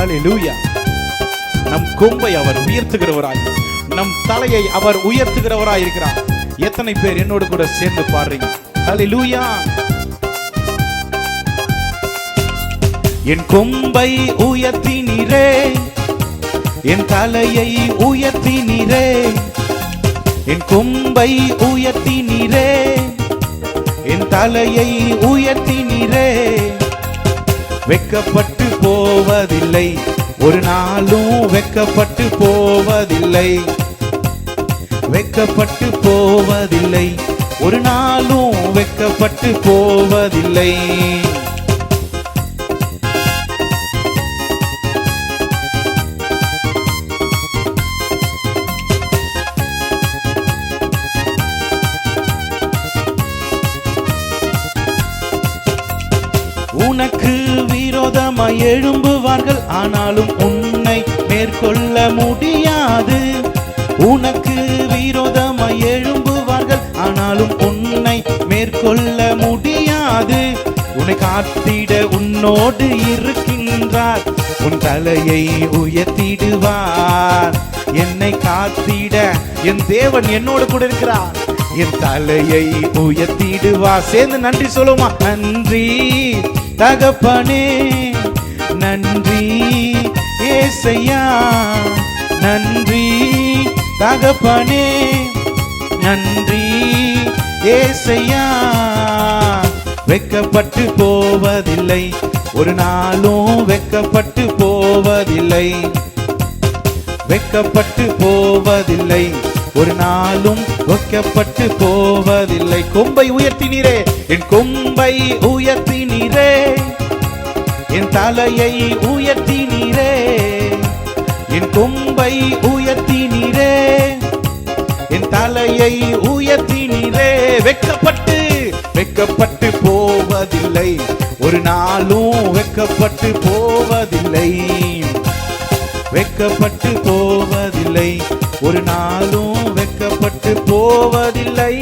ஹல்லேலூயா. நம் கொம்பை அவர் உயர்த்துகிறவராய், நம் தலையை அவர் உயர்த்துகிறவராய் இருக்கிறார். எத்தனை பேர் என்னோடு கூட சேர்ந்து பாடுறீங்க? ஹல்லேலூயா. என் கொம்பை உயர்த்தினீரே, என் தலையை உயர்த்தினீரே, என் கொம்பை உயர்த்தினீரே, என் தலையை உயர்த்தினீரே. வெட்கப்பட்டு போவதில்லை, ஒரு நாளும் வெட்கப்பட்டு போவதில்லை, வெட்கப்பட்டு போவதில்லை, ஒரு நாளும் வெட்கப்பட்டு போவதில்லை. உனக்கு விரோதமாய் எழும்புவார்கள், ஆனாலும் உன்னை மேற்கொள்ள முடியாது. உனக்கு விரோதமாய் எழும்புவார்கள், ஆனாலும் உன்னை மேற்கொள்ள முடியாது. உன்னை காத்திட உன்னோடு இருக்கின்றார், உன் தலையை உயர்த்திடுவார். என்னை காத்திட என் தேவன் என்னோடு கூட இருக்கிறார், என் தலையை உயர்த்திடுவார். சேர்ந்து நன்றி சொல்லுமா? நன்றி தகப்பனே, நன்றி ஏசையா, நன்றி தகப்பனே, நன்றி ஏசையா. வெட்கப்பட்டு போவதில்லை, ஒரு நாளும் வெட்கப்பட்டு போவதில்லை, வெட்கப்பட்டு போவதில்லை, ஒரு நாளும் வெட்கப்பட்டு போவதில்லை. கொம்பை உயர்த்தினீரே, என் கொம்பை உயர்த்தினீரே, என் தலையை உயர்த்தினீரே, என் கொம்பை உயர்த்தினீரே, என் தலையை உயர்த்தினீரே. வெட்கப்பட்டு வெட்கப்பட்டு போவதில்லை, ஒரு நாளும் வெட்கப்பட்டு போவதில்லை, வெட்கப்பட்டு போவதில்லை, ஒரு நாளும் வெட்கப்பட்டு போவதில்லை.